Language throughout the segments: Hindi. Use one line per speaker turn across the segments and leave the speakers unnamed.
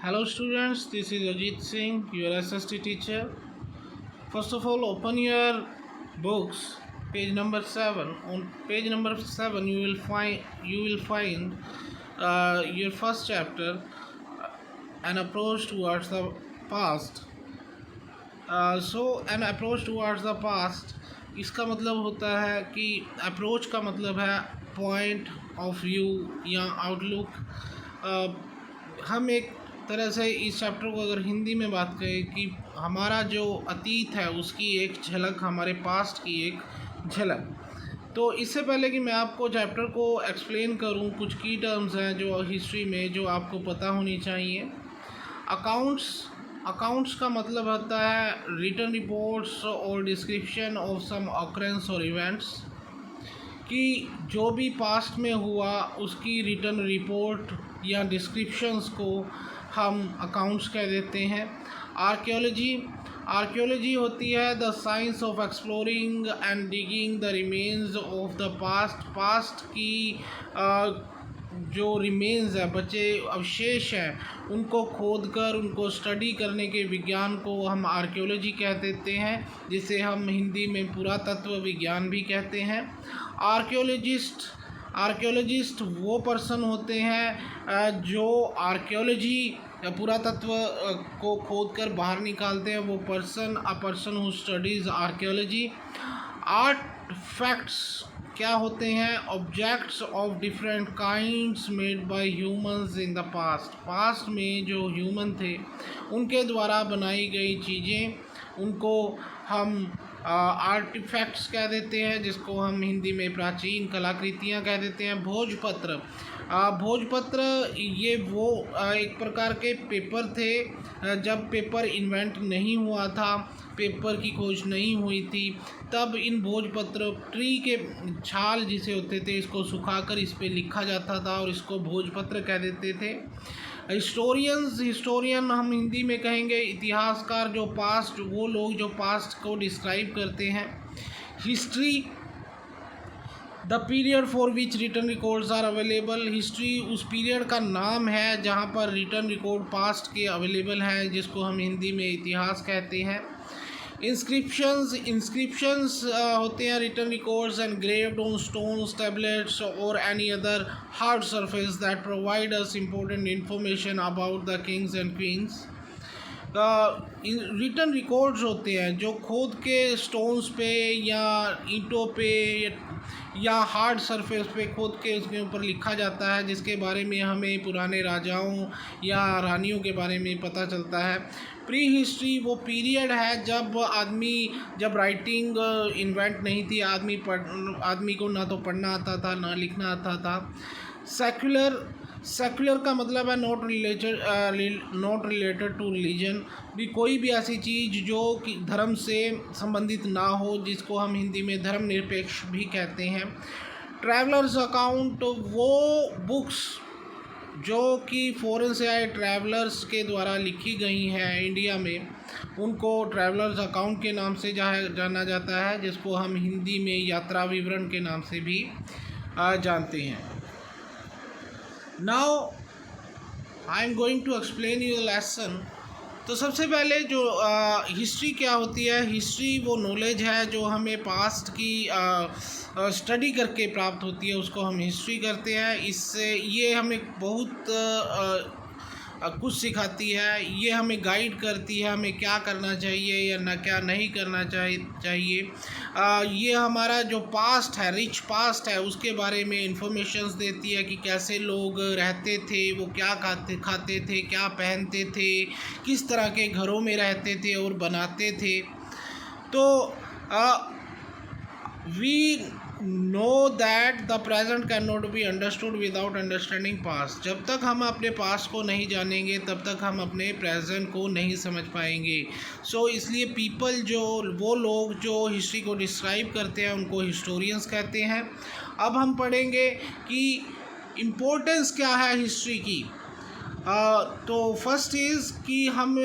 Hello students, this is Ajit Singh, your SST teacher. First of all, open your books, page number 7. On page number 7 you will find your first chapter, an approach towards the past. An approach towards the past, इसका मतलब होता है कि अप्रोच का मतलब है पॉइंट ऑफ व्यू या आउटलुक। हम एक तरह से इस चैप्टर को अगर हिंदी में बात करें कि हमारा जो अतीत है उसकी एक झलक, हमारे पास्ट की एक झलक। तो इससे पहले कि मैं आपको चैप्टर को एक्सप्लेन करूं, कुछ की टर्म्स हैं जो हिस्ट्री में जो आपको पता होनी चाहिए। अकाउंट्स का मतलब होता है रिटन रिपोर्ट्स और डिस्क्रिप्शन ऑफ सम ऑकरेंस और इवेंट्स, कि जो भी पास्ट में हुआ उसकी रिटन रिपोर्ट या डिस्क्रिप्शंस को हम अकाउंट्स कह देते हैं। आर्कियोलॉजी होती है the science of exploring and digging the remains of the past की जो रिमेन्स है, बचे अवशेष हैं, उनको खोद कर उनको स्टडी करने के विज्ञान को हम आर्कियोलॉजी कह देते हैं, जिसे हम हिंदी में पुरातत्व विज्ञान भी कहते हैं। आर्कियोलॉजिस्ट वो पर्सन होते हैं जो आर्कियोलॉजी या पुरातत्व को खोद कर बाहर निकालते हैं। वो पर्सन हु स्टडीज़ आर्कियोलॉजी। आर्टफैक्ट्स क्या होते हैं? Objects of different kinds made by humans in the past में जो ह्यूमन थे उनके द्वारा बनाई गई चीज़ें, उनको हम आर्टिफैक्ट्स कह देते हैं, जिसको हम हिंदी में प्राचीन कलाकृतियाँ कह देते हैं। भोजपत्र ये वो एक प्रकार के पेपर थे। जब पेपर इन्वेंट नहीं हुआ था, पेपर की खोज नहीं हुई थी, तब इन भोजपत्र ट्री के छाल जिसे होते थे इसको सुखाकर इस पे लिखा जाता था और इसको भोजपत्र कह देते थे। हिस्टोरियन हम हिंदी में कहेंगे इतिहासकार, जो पास्ट, वो लोग जो पास्ट को डिस्क्राइब करते हैं। History the period for which written records are available. History उस पीरियड का नाम है जहाँ पर रिटर्न रिकॉर्ड पास्ट के अवेलेबल हैं, जिसको हम हिंदी में इतिहास कहते हैं। इंस्क्रिप्शंस होते हैं written records engraved on stones, tablets और any other hard surface that provide us important information about the kings and queens. Written records होते हैं जो खोद के स्टोन्स पे या ईंटों पे या हार्ड सरफेस पे खोद के उसके ऊपर लिखा जाता है, जिसके बारे में हमें पुराने राजाओं या रानियों के बारे में पता चलता है। प्री हिस्ट्री वो पीरियड है जब राइटिंग इन्वेंट नहीं थी, आदमी को ना तो पढ़ना आता था ना लिखना आता था। सेक्युलर का मतलब है नॉट रिलेटेड टू रिलीजन, भी कोई भी ऐसी चीज़ जो कि धर्म से संबंधित ना हो, जिसको हम हिंदी में धर्मनिरपेक्ष भी कहते हैं। ट्रैवलर्स अकाउंट वो बुक्स जो कि फॉरेन से आए ट्रैवलर्स के द्वारा लिखी गई हैं इंडिया में, उनको ट्रैवलर्स अकाउंट के नाम से जाना जाता है, जिसको हम हिंदी में यात्रा विवरण के नाम से भी जानते हैं। Now I am going to explain you the lesson. तो सबसे पहले जो हिस्ट्री क्या होती है? हिस्ट्री वो नॉलेज है जो हमें पास्ट की स्टडी करके प्राप्त होती है, उसको हम हिस्ट्री करते हैं। इससे ये हमें बहुत कुछ सिखाती है, ये हमें गाइड करती है हमें क्या करना चाहिए या ना क्या नहीं करना चाहिए। ये हमारा जो पास्ट है, रिच पास्ट है, उसके बारे में इंफॉर्मेशंस देती है कि कैसे लोग रहते थे, वो क्या खाते थे, क्या पहनते थे, किस तरह के घरों में रहते थे और बनाते थे। तो we know that the present can not be understood without understanding past. जब तक हम अपने पास्ट को नहीं जानेंगे तब तक हम अपने प्रेजेंट को नहीं समझ पाएंगे। इसलिए वो लोग जो हिस्ट्री को डिस्क्राइब करते हैं उनको हिस्टोरियंस कहते हैं। अब हम पढ़ेंगे कि इम्पोर्टेंस क्या है हिस्ट्री की। तो फर्स्ट इज़ कि हम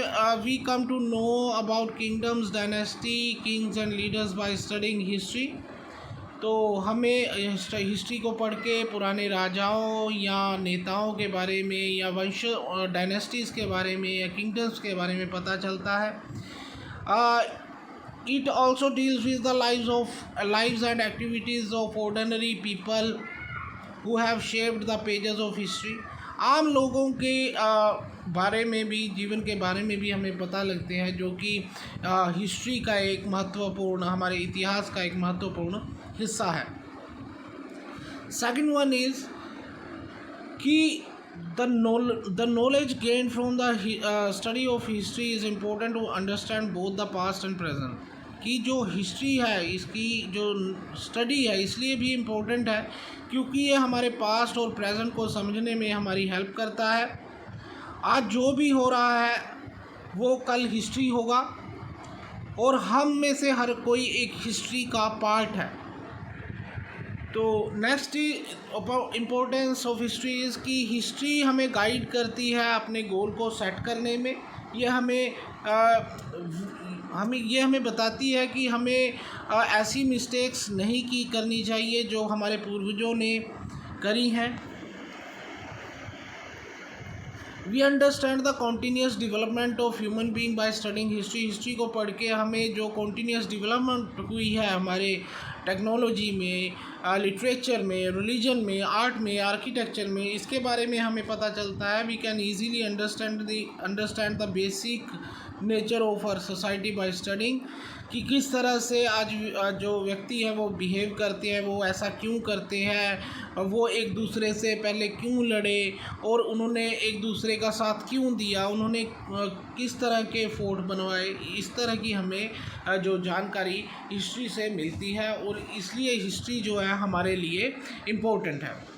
we come to know about kingdoms, dynasty, kings and leaders by studying history. तो हमें हिस्ट्री को पढ़ के पुराने राजाओं या नेताओं के बारे में या वंश डायनेस्टीज़ के बारे में या किंगडम्स के बारे में पता चलता है. It also deals with the lives and activities of ordinary people who have shaped the pages of history. आम लोगों के बारे में भी, जीवन के बारे में भी हमें पता लगते हैं, जो कि हिस्ट्री का एक महत्वपूर्ण, हमारे इतिहास का एक महत्वपूर्ण हिस्सा है. सेकंड वन इज़ कि the knowledge gained from the study of history is important to understand both the past and present. कि जो हिस्ट्री है, इसकी जो स्टडी है, इसलिए भी इम्पोर्टेंट है क्योंकि ये हमारे पास्ट और प्रेजेंट को समझने में हमारी हेल्प करता है. आज जो भी हो रहा है वो कल हिस्ट्री होगा और हम में से हर कोई एक हिस्ट्री का पार्ट है. तो next importance of history is कि हिस्ट्री हमें गाइड करती है अपने गोल को सेट करने में. ये हमें बताती है कि हमें ऐसी मिस्टेक्स नहीं करनी चाहिए जो हमारे पूर्वजों ने करी हैं. We understand the continuous development of human being by studying history. History को पढ़ के हमें जो कॉन्टीन्यूस डेवलपमेंट हुई है हमारे टेक्नोलॉजी में, लिटरेचर में, रिलीजन में, आर्ट में, आर्किटेक्चर में, इसके बारे में हमें पता चलता है. We can easily understand the basic nature of our society by studying, कि किस तरह से आज जो व्यक्ति हैं वो बिहेव करते हैं, वो ऐसा क्यों करते हैं, वो एक दूसरे से पहले क्यों लड़े और उन्होंने एक दूसरे का साथ क्यों दिया, उन्होंने किस तरह के फोर्ट बनवाए. इस तरह की हमें जो जानकारी हिस्ट्री से मिलती है और इसलिए हिस्ट्री जो है हमारे लिए इम्पोर्टेंट है.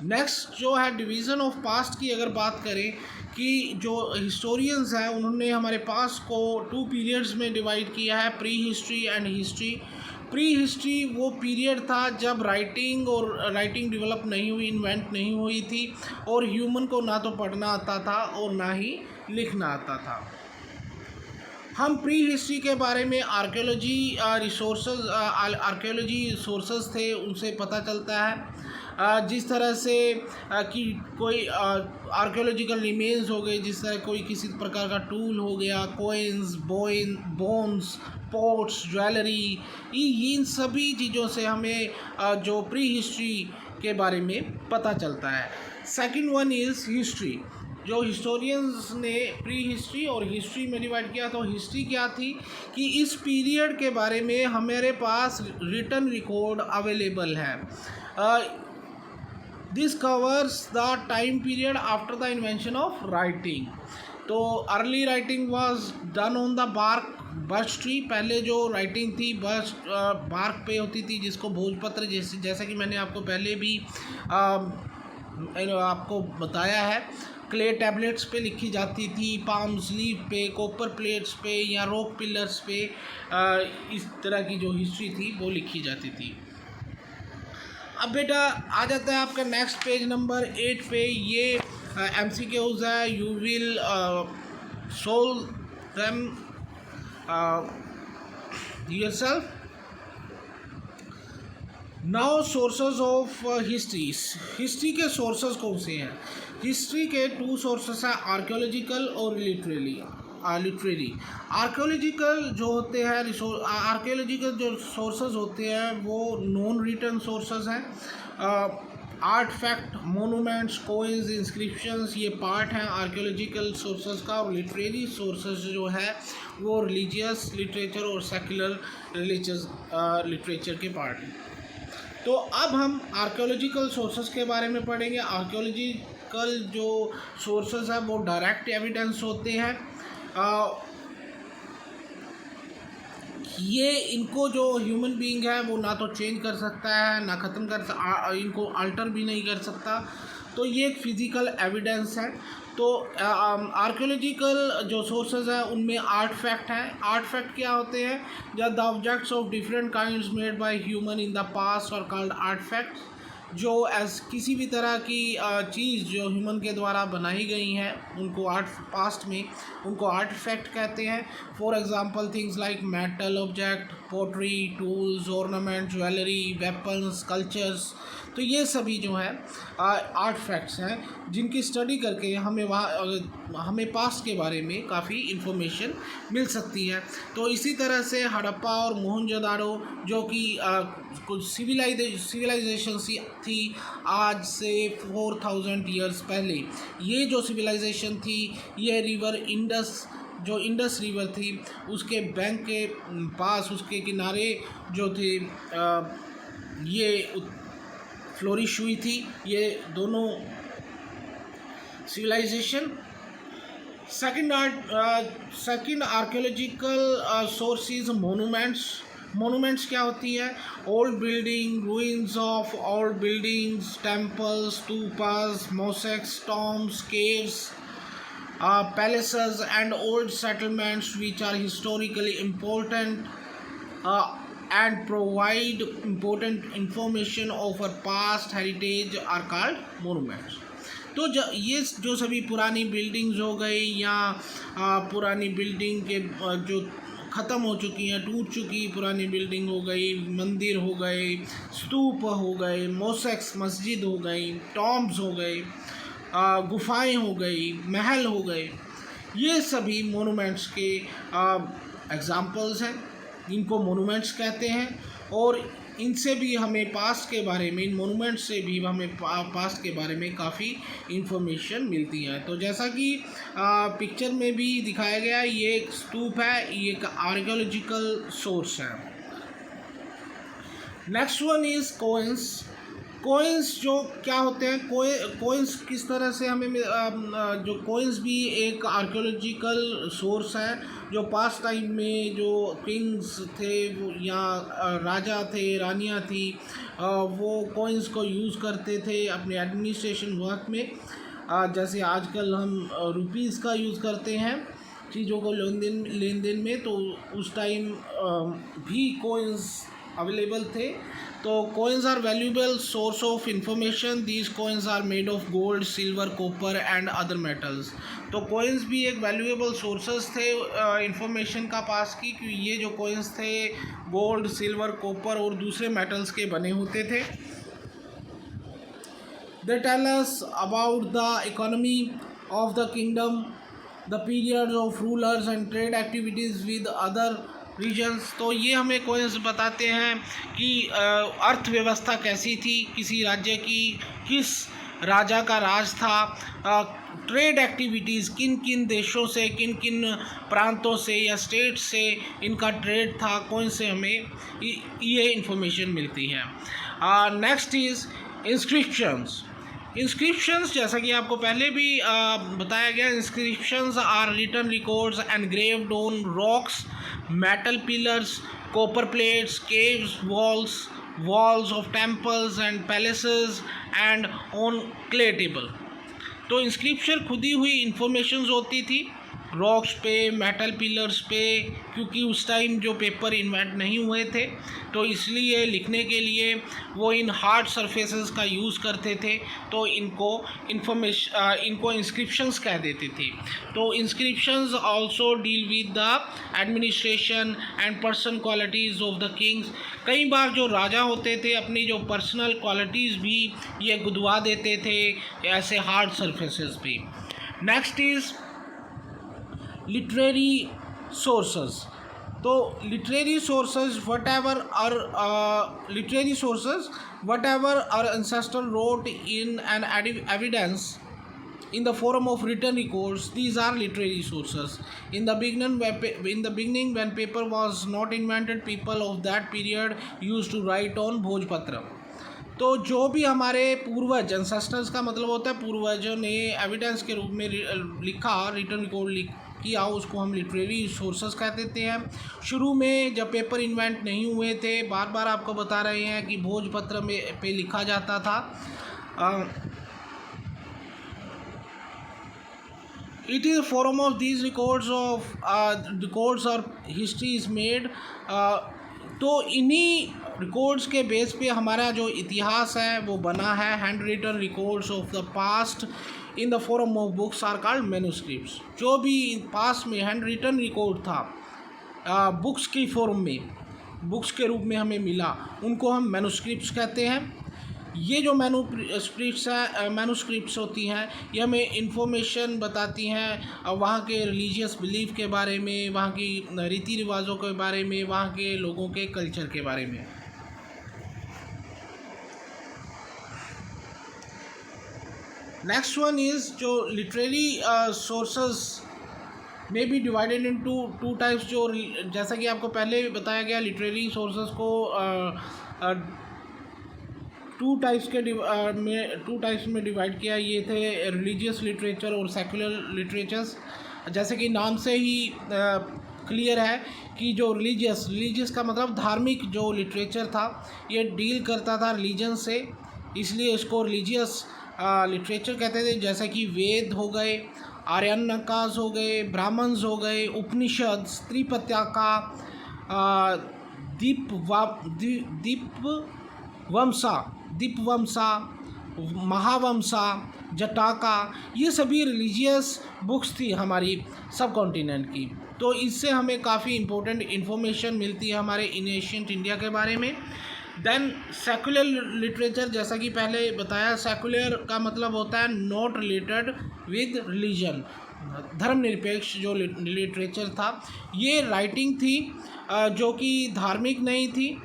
नेक्स्ट जो है डिवीज़न ऑफ पास्ट की अगर बात करें, कि जो हिस्टोरियंस हैं उन्होंने हमारे पास्ट को 2 पीरियड्स में डिवाइड किया है, pre history and history. Pre history वो पीरियड था जब राइटिंग डेवलप नहीं हुई, इन्वेंट नहीं हुई थी और ह्यूमन को ना तो पढ़ना आता था और ना ही लिखना आता था. हम प्री हिस्ट्री के बारे में आर्कियोलॉजी सोर्सेज थे उनसे पता चलता है. जिस तरह से कि कोई आर्कियोलॉजिकल रिमेन्स हो गए, जिस तरह कोई किसी प्रकार का टूल हो गया, कोइंस, बोन्स, पोट्स, ज्वेलरी, इन सभी चीज़ों से हमें जो प्री हिस्ट्री के बारे में पता चलता है. Second one is history. जो हिस्टोरियंस ने प्री हिस्ट्री और हिस्ट्री में डिवाइड किया, तो हिस्ट्री क्या थी कि इस पीरियड के बारे में हमारे पास रिटन रिकॉर्ड अवेलेबल है. This covers the time period after the invention of writing. तो early writing was done on the birch tree. पहले जो राइटिंग थी बार्क पे होती थी, जिसको भोजपत्र, जैसा कि मैंने आपको पहले भी आपको बताया है, क्ले टैबलेट्स पे लिखी जाती थी, पाम स्लीव पे, कॉपर प्लेट्स पे या रॉक पिलर्स पे. इस तरह की जो हिस्ट्री थी वो लिखी जाती थी. अब बेटा आ जाता है आपका नेक्स्ट पेज नंबर 8 पे. ये MCQs है. You will solve them yourself. Now sources of history के सोर्सेज कौन से हैं? हिस्ट्री के 2 सोर्सेस हैं, आर्कियोलॉजिकल और लिटरेरी. आर्कियोलॉजिकल जो होते हैं आर्कियोलॉजिकल जो सोर्सेज होते हैं वो नॉन रिटन सोर्सेज हैं. Art fact, monuments, coins, inscriptions, ये पार्ट हैं आर्कियोलॉजिकल सोर्सेज का. और लिटरेरी सोर्सेज जो है वो रिलीजियस लिटरेचर और सेक्युलर रिलीजियस लिटरेचर के पार्ट हैं. तो अब हम आर्कियोलॉजिकल सोर्सेज के बारे में पढ़ेंगे. आर्कियोलॉजिकल जो सोर्सेज हैं वो डायरेक्ट एविडेंस होते हैं. ये इनको जो ह्यूमन बीइंग है वो ना तो चेंज कर सकता है, ना ख़त्म इनको अल्टर भी नहीं कर सकता. तो ये एक फिज़िकल एविडेंस है. तो आर्कियोलॉजिकल जो सोर्सेज हैं उनमें आर्ट फैक्ट है. आर्ट फैक्ट क्या होते हैं? जब the objects of different kinds made by human in the past और कॉल्ड आर्ट फैक्ट्स. जो किसी भी तरह की चीज़ जो ह्यूमन के द्वारा बनाई गई हैं उनको पास्ट में उनको आर्टिफैक्ट कहते हैं. For example things like metal object, pottery, tools, ornament, jewellery, weapons, cultures. तो ये सभी जो है आर्ट फैक्ट्स हैं जिनकी स्टडी करके हमें पास्ट के बारे में काफ़ी इन्फॉर्मेशन मिल सकती है। तो इसी तरह से हड़प्पा और मोहनजोदाड़ो जो कि कुछ सिविलाइजेशन थी आज से 4000 ईयर्स पहले, ये जो सिविलाइजेशन थी ये रिवर इंडस रिवर थी उसके बैंक के पास, उसके किनारे जो थे ये फ्लोरिश हुई थी ये दोनों civilisation. Second archaeological sources monuments क्या होती है? Old building, ruins of old buildings, temples, stupas, mosques, tombs, caves, palaces and old settlements which are historically important and provide important information of our past heritage are called monuments। तो ये जो सभी पुरानी बिल्डिंग्स हो गई या पुरानी बिल्डिंग के जो ख़त्म हो चुकी हैं, टूट चुकी पुरानी बिल्डिंग हो गई, मंदिर हो गए, स्तूप हो गए, मोसेक्स मस्जिद हो गई, टॉम्ब्स हो गए, गुफाएं हो गई, महल हो गए, ये सभी मोनूमेंट्स के एग्ज़ाम्पल्स हैं, इनको मोनूमेंट्स कहते हैं। और इनसे भी हमें पास्ट के बारे में, इन मोनूमेंट्स से भी हमें पास्ट के बारे में काफ़ी इन्फॉर्मेशन मिलती है। तो जैसा कि पिक्चर में भी दिखाया गया, ये एक स्तूप है, ये एक आर्कियोलॉजिकल सोर्स है। नेक्स्ट वन इज़ कोइंस जो क्या होते हैं? कोइंस किस तरह से हमें जो कोइंस भी एक आर्कियोलॉजिकल सोर्स है जो पास्ट टाइम में जो किंग्स थे या राजा थे, रानियाँ थी, वो कोइंस को यूज़ करते थे अपने एडमिनिस्ट्रेशन वर्क में। जैसे आजकल हम रुपीज़ का यूज़ करते हैं चीज़ों को लेन देन में, तो उस टाइम भी कोइंस अवेलेबल थे। तो coins are valuable source of information. These coins are made of gold, silver, copper and other metals। तो coins भी एक valuable sources थे information का पास की, क्योंकि ये जो coins थे gold, silver, copper और दूसरे metals के बने होते थे। They tell us about the economy of the kingdom, the periods of rulers and trade activities with other regions. तो ये हमें कोइंस बताते हैं कि अर्थव्यवस्था कैसी थी किसी राज्य की, किस राजा का राज था, ट्रेड एक्टिविटीज़ किन किन देशों से, किन किन प्रांतों से या स्टेट से इनका ट्रेड था, कौन से हमें ये इन्फॉर्मेशन मिलती है। नेक्स्ट इज़ इंस्क्रिप्शंस जैसा कि आपको पहले भी बताया गया, inscriptions are written records engraved on rocks, metal pillars, copper plates, caves, walls of temples and palaces and on clay table। तो इंस्क्रिप्शन खुदी हुई इंफॉर्मेशंस होती थी रॉक्स पे, मेटल पिलर्स पे, क्योंकि उस टाइम जो पेपर इन्वेंट नहीं हुए थे तो इसलिए लिखने के लिए वो इन हार्ड सरफेसेस का यूज़ करते थे, तो इनको इंस्क्रिप्शंस कह देते थे। तो inscriptions also deal with the administration and person qualities of the Kings. कई बार जो राजा होते थे अपनी जो पर्सनल क्वालिटीज़ भी ये गुदवा देते थे ऐसे हार्ड सरफेसेस पे। Next is literary sources. तो literary sources whatever our ancestor wrote in an evidence in the form of written records, these are literary sources। In the beginning when paper was not invented, people of that period used to write on भोजपत्र। तो जो भी हमारे पूर्वज, एंसेस्टर्स का मतलब होता है पूर्वजों ने एविडेंस के रूप में लिखा, रिटन रिकॉर्ड किया, उसको हम लिटरेरी सोर्सेस कह देते हैं। शुरू में जब पेपर इन्वेंट नहीं हुए थे, बार बार आपको बता रहे हैं कि भोजपत्र में पे लिखा जाता था। It is a form of these records or history is made। तो इन्हीं रिकॉर्ड्स के बेस पे हमारा जो इतिहास है वो बना है। Hand written records of the past in the form of books are called manuscripts. जो भी पास्ट में हैंड रिटन रिकॉर्ड था बुक्स की फॉर्म में, बुक्स के रूप में हमें मिला उनको हम मैन्युस्क्रिप्ट्स कहते हैं। ये जो मैन्युस्क्रिप्ट्स होती हैं ये हमें इंफॉर्मेशन बताती हैं वहाँ के रिलीजियस बिलीफ के बारे में, वहाँ की रीति रिवाजों के बारे में, वहाँ के लोगों के कल्चर के बारे में। नेक्स्ट वन इज़ जो लिटरेरी सोर्सेस में भी डिवाइडेड इनटू टू टाइप्स। जो जैसा कि आपको पहले बताया गया, लिटरेरी सोर्सेस को टू टाइप्स में डिवाइड किया। ये थे रिलीजियस लिटरेचर और सेकुलर लिटरेचर्स। जैसे कि नाम से ही क्लियर है कि जो रिलीजियस का मतलब धार्मिक जो लिटरेचर था ये डील करता था रिलीजन से, इसलिए इसको रिलीजियस लिटरेचर कहते थे। जैसे कि वेद हो गए, आर्यनकास हो गए, ब्राह्मण्स हो गए, उपनिषद, त्रिपत्याका, दीपवंसा, महावंसा, जटाका, ये सभी रिलीजियस बुक्स थी हमारी सब कॉन्टिनेंट की। तो इससे हमें काफ़ी इम्पोर्टेंट इन्फॉर्मेशन मिलती है हमारे एंशिएंट इंडिया के बारे में। देन सेकुलर लिटरेचर, जैसा कि पहले बताया, सेकुलर का मतलब होता है नॉट रिलेटेड विद रिलीजन, धर्मनिरपेक्ष जो लिटरेचर था। ये राइटिंग थी जो कि धार्मिक नहीं थी,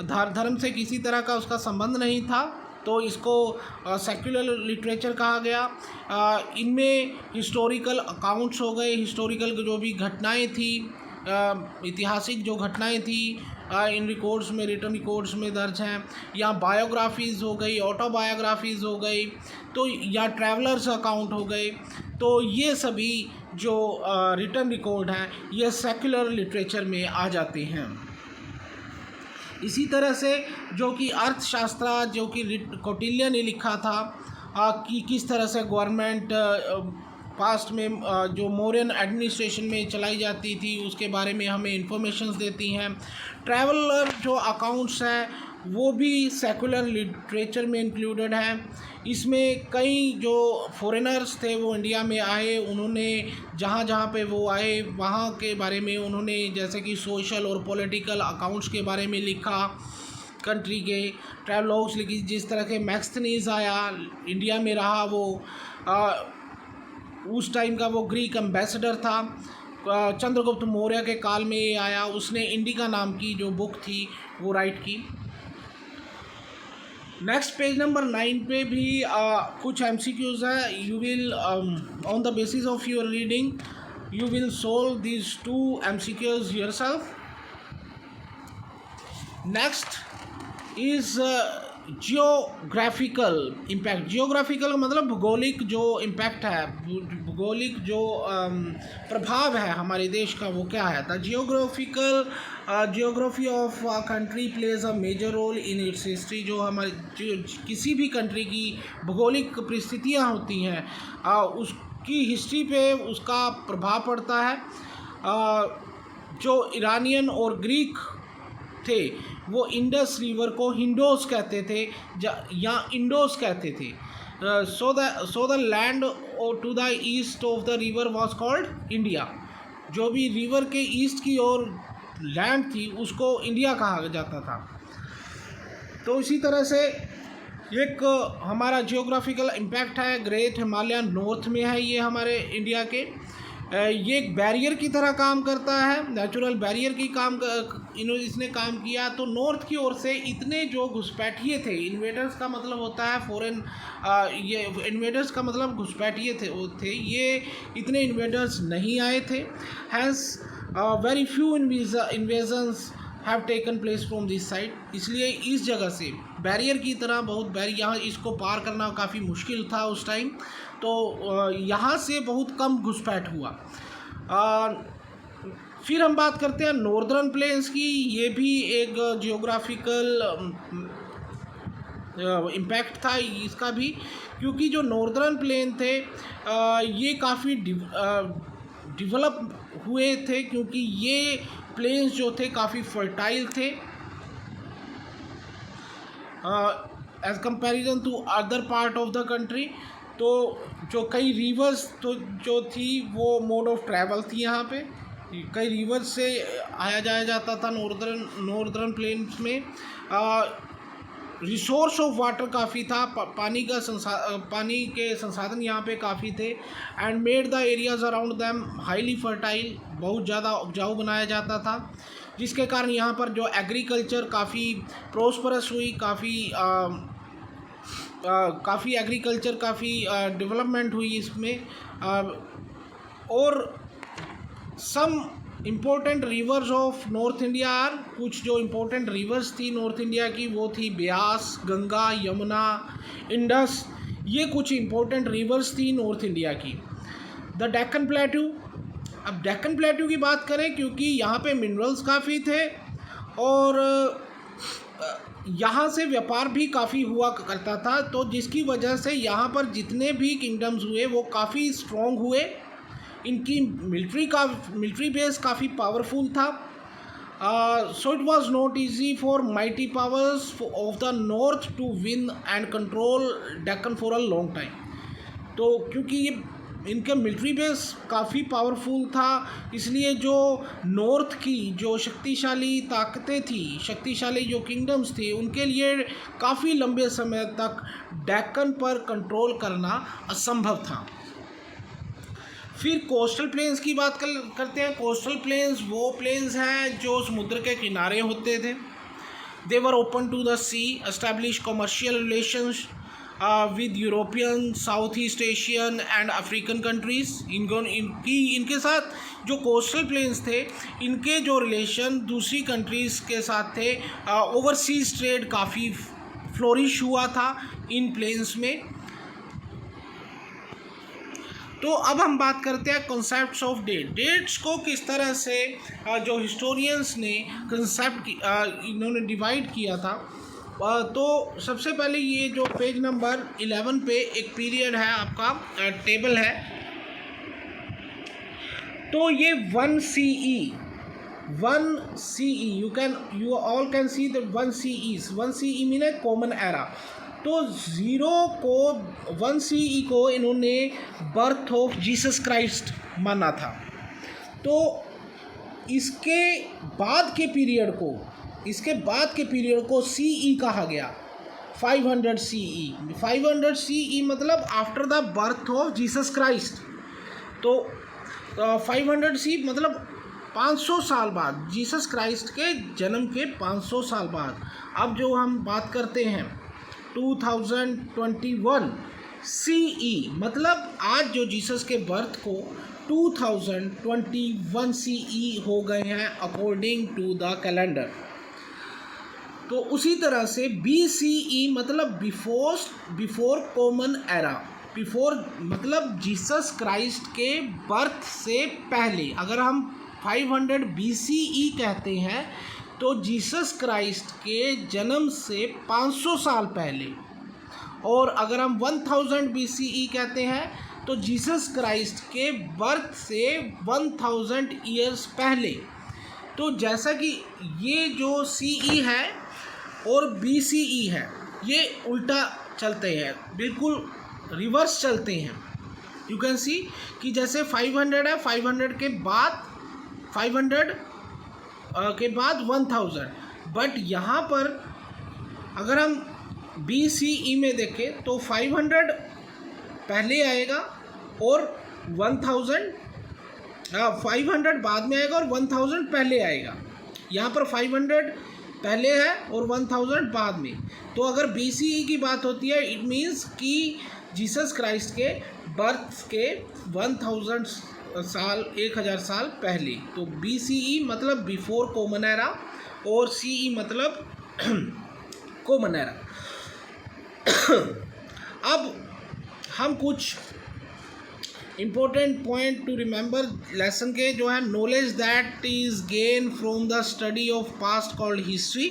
धर्म से किसी तरह का उसका संबंध नहीं था, तो इसको सेक्युलर लिटरेचर कहा गया। इनमें हिस्टोरिकल अकाउंट्स हो गए, हिस्टोरिकल जो भी घटनाएं थी, ऐतिहासिक जो घटनाएं थी इन रिकॉर्ड्स में, रिटर्न रिकॉर्ड्स में दर्ज हैं, या बायोग्राफीज़ हो गई, ऑटोबायोग्राफीज़ हो गई, तो या ट्रैवलर्स अकाउंट हो गए। तो ये सभी जो रिटर्न रिकॉर्ड हैं ये सेक्युलर लिटरेचर में आ जाते हैं। इसी तरह से जो कि अर्थशास्त्र, जो कि कौटिल्य ने लिखा था कि किस तरह से गवर्नमेंट पास्ट में जो मौर्यन एडमिनिस्ट्रेशन में चलाई जाती थी उसके बारे में हमें इंफॉर्मेशंस देती हैं। ट्रैवलर जो अकाउंट्स हैं वो भी सेकुलर लिटरेचर में इंक्लूडेड हैं। इसमें कई जो फॉरेनर्स थे वो इंडिया में आए, उन्होंने जहाँ जहाँ पे वो आए वहाँ के बारे में उन्होंने जैसे कि सोशल और पॉलिटिकल अकाउंट्स के बारे में लिखा, कंट्री के ट्रैवलॉग्स लिखी। जिस तरह के मैक्सथनीज आया इंडिया में रहा, वो उस टाइम का वो ग्रीक एम्बेसडर था, चंद्रगुप्त मौर्य के काल में ये आया, उसने इंडिका नाम की जो बुक थी वो राइट की। नेक्स्ट पेज नंबर 9 पे भी कुछ MCQs है। You will on the basis of your reading you will solve these 2 MCQs yourself. Next is geographical impact. Geographical का मतलब भूगोलिक जो इम्पैक्ट है, भूगोलिक जो प्रभाव है हमारे देश का, वो क्या है। The geography of country plays a major role in its history. जो हमारे किसी भी कंट्री की भूगोलिक परिस्थितियाँ होती हैं उसकी हिस्ट्री पे उसका प्रभाव पड़ता है। जो ईरानियन और ग्रीक थे वो इंडस रिवर को हिंडोस कहते थे या इंडोस कहते थे। So the land to the east of the river was called India. जो भी रिवर के ईस्ट की ओर लैंड थी उसको इंडिया कहा जाता था। तो इसी तरह से एक हमारा जियोग्राफिकल इम्पैक्ट है। ग्रेट हिमालय नॉर्थ में है ये हमारे इंडिया के। ये एक बैरियर की तरह काम करता है, नेचुरल बैरियर की इसने काम किया। तो नॉर्थ की ओर से इतने जो घुसपैठिए थे, इन्वेडर्स का मतलब होता है फॉरेन, ये इन्वेडर्स का मतलब घुसपैठिए थे, ये इतने इन्वेडर्स नहीं आए थे। Hence very few invasions have taken place from this side. इसलिए इस जगह से बैरियर की तरह बहुत यहाँ इसको पार करना काफ़ी मुश्किल था उस टाइम। तो यहाँ से बहुत कम घुसपैठ हुआ। फिर हम बात करते हैं नॉर्दर्न प्लेन्स की। ये भी एक जियोग्राफिकल इम्पैक्ट था इसका भी, क्योंकि जो नॉर्दर्न प्लेन थे ये काफ़ी डिवेलप हुए थे, क्योंकि ये प्लेन्स जो थे काफ़ी फर्टाइल थे as comparison to other part of the country. तो जो कई रिवर्स तो जो थी वो मोड ऑफ ट्रैवल थी यहाँ पे, कई रिवर्स से आया जाया जाता था नॉर्दर्न प्लेन्स में। रिसोर्स ऑफ वाटर काफ़ी था, पानी के संसाधन यहाँ पे काफ़ी थे। And made the areas around them highly fertile, बहुत ज़्यादा उपजाऊ बनाया जाता था, जिसके कारण यहाँ पर जो एग्रीकल्चर काफ़ी प्रोस्परस हुई, काफ़ी एग्रीकल्चर काफ़ी डेवलपमेंट हुई इसमें। और some important rivers of north India are, कुछ जो इम्पोर्टेंट रिवर्स थी नॉर्थ इंडिया की वो थी ब्यास, गंगा, यमुना, इंडस, ये कुछ इम्पोर्टेंट रिवर्स थी नॉर्थ इंडिया की। द डेक्कन प्लेट्यू, अब डेक्कन प्लेट्यू की बात करें क्योंकि यहाँ पे मिनरल्स काफ़ी थे और यहाँ से व्यापार भी काफ़ी हुआ करता था, तो जिसकी वजह से यहाँ पर जितने भी किंगडम्स हुए वो काफ़ी स्ट्रॉन्ग हुए। इनकी मिलिट्री बेस काफ़ी पावरफुल था। So it was not easy for mighty powers of the north to win and control Deccan for a long time. तो क्योंकि ये इनका मिलिट्री बेस काफ़ी पावरफुल था, इसलिए जो नॉर्थ की जो शक्तिशाली ताकतें थी, शक्तिशाली जो किंगडम्स थे, उनके लिए काफ़ी लंबे समय तक डेक्कन पर कंट्रोल करना असंभव था। फिर कोस्टल प्लेन्स की बात करते हैं। कोस्टल प्लेन्स वो प्लेन्स हैं जो समुद्र के किनारे होते थे। They were open to the sea, establish commercial relations with European, South East Asian and African countries. इनके साथ जो कोस्टल प्लेन्स थे, इनके जो रिलेशन दूसरी कंट्रीज़ के साथ थे, ओवरसीज़ ट्रेड काफ़ी फ्लोरिश हुआ था इन प्लेन्स में। तो अब हम बात करते हैं कॉन्सेप्ट्स ऑफ डेट्स को किस तरह से जो हिस्टोरियंस ने कंसेप्ट इन्होंने डिवाइड किया था। तो सबसे पहले ये जो पेज नंबर 11 पे एक पीरियड है आपका, टेबल है। तो ये 1 CE you all can see that 1 CE mean है कॉमन एरा। तो 1 CE को इन्होंने बर्थ ऑफ जीसस क्राइस्ट माना था। तो इसके बाद के पीरियड को CE कहा गया, 500 CE मतलब after the birth of Jesus Christ. तो 500 CE मतलब 500 साल बाद, जीसस क्राइस्ट के जन्म के 500 साल बाद। अब जो हम बात करते हैं 2021 CE मतलब आज जो जीसस के बर्थ को 2021 CE हो गए हैं अकॉर्डिंग टू द कैलेंडर। तो उसी तरह से BCE मतलब बिफोर कॉमन एरा, बिफोर मतलब जीसस क्राइस्ट के बर्थ से पहले। अगर हम 500 BCE कहते हैं तो जीसस क्राइस्ट के जन्म से 500 साल पहले, और अगर हम 1000 BCE कहते हैं तो जीसस क्राइस्ट के बर्थ से 1000 ईयर्स पहले। तो जैसा कि ये जो CE है और BCE है, ये उल्टा चलते हैं, बिल्कुल रिवर्स चलते हैं। यू कैन सी कि जैसे 500 है, 500 के बाद 1000, बट यहाँ पर अगर हम BCE में देखें तो 500 पहले आएगा और 500 बाद में आएगा और 1000 पहले आएगा। यहाँ पर 500 पहले है और 1000 बाद में। तो अगर BCE की बात होती है, इट मीन्स कि जीसस क्राइस्ट के बर्थ के 1000 साल पहले। तो BCE मतलब बिफोर कॉमन एरा और CE मतलब कॉमन एरा। अब हम कुछ important point two remember lesson के जो है, knowledge that is gain from the study of past called history.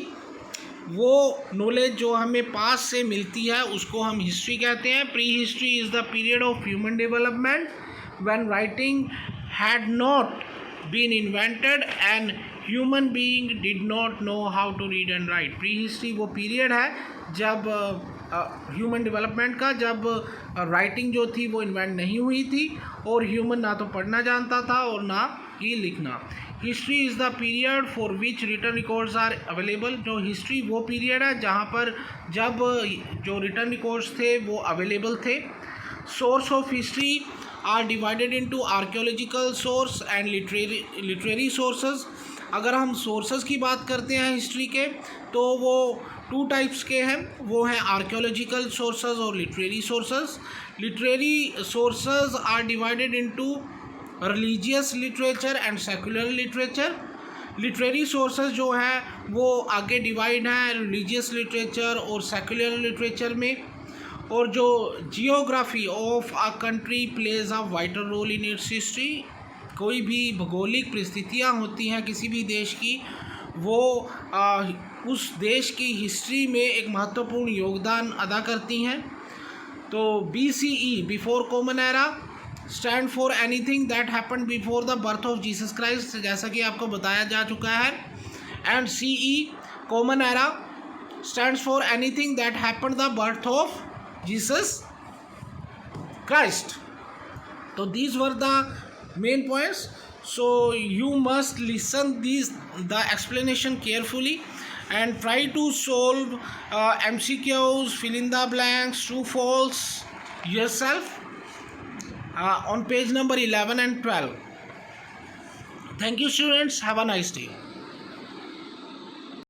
वो नॉलेज जो हमें पास्ट से मिलती है उसको हम हिस्ट्री कहते हैं। Pre history is the period of human development when writing had not been invented and human being did not know how to read and write. Pre history वो पीरियड है जब ह्यूमन डेवलपमेंट का, जब राइटिंग जो थी वो इन्वेंट नहीं हुई थी और ह्यूमन ना तो पढ़ना जानता था और ना की लिखना। History is the period for which written records are available. जो हिस्ट्री वो पीरियड है जहाँ पर जब जो रिटर्न रिकॉर्ड्स थे वो अवेलेबल थे। Source of history are divided into archaeological source and literary sources. अगर हम सोर्सेज की बात करते हैं हिस्ट्री के तो वो 2 टाइप्स के हैं, वो हैं आर्कियोलॉजिकल सोर्सेज और literary sources. Literary sources are divided into religious literature and secular literature. Literary sources जो है वो आगे डिवाइड हैं रिलीजियस लिटरेचर और सेकुलर लिटरेचर में। और जो geography of a country plays a vital role in its history. कोई भी भौगोलिक परिस्थितियाँ होती हैं किसी भी देश की, वो उस देश की हिस्ट्री में एक महत्वपूर्ण योगदान अदा करती हैं। तो BCE before common era stand for anything that happen before the birth of Jesus Christ, जैसा कि आपको बताया जा चुका है। And CE common era stands for anything that happen the birth of Jesus Christ. So these were the main points. So you must listen the explanation carefully and try to solve MCQs, fill in the blanks, true false yourself on page number 11 and 12. Thank you students. Have a nice day.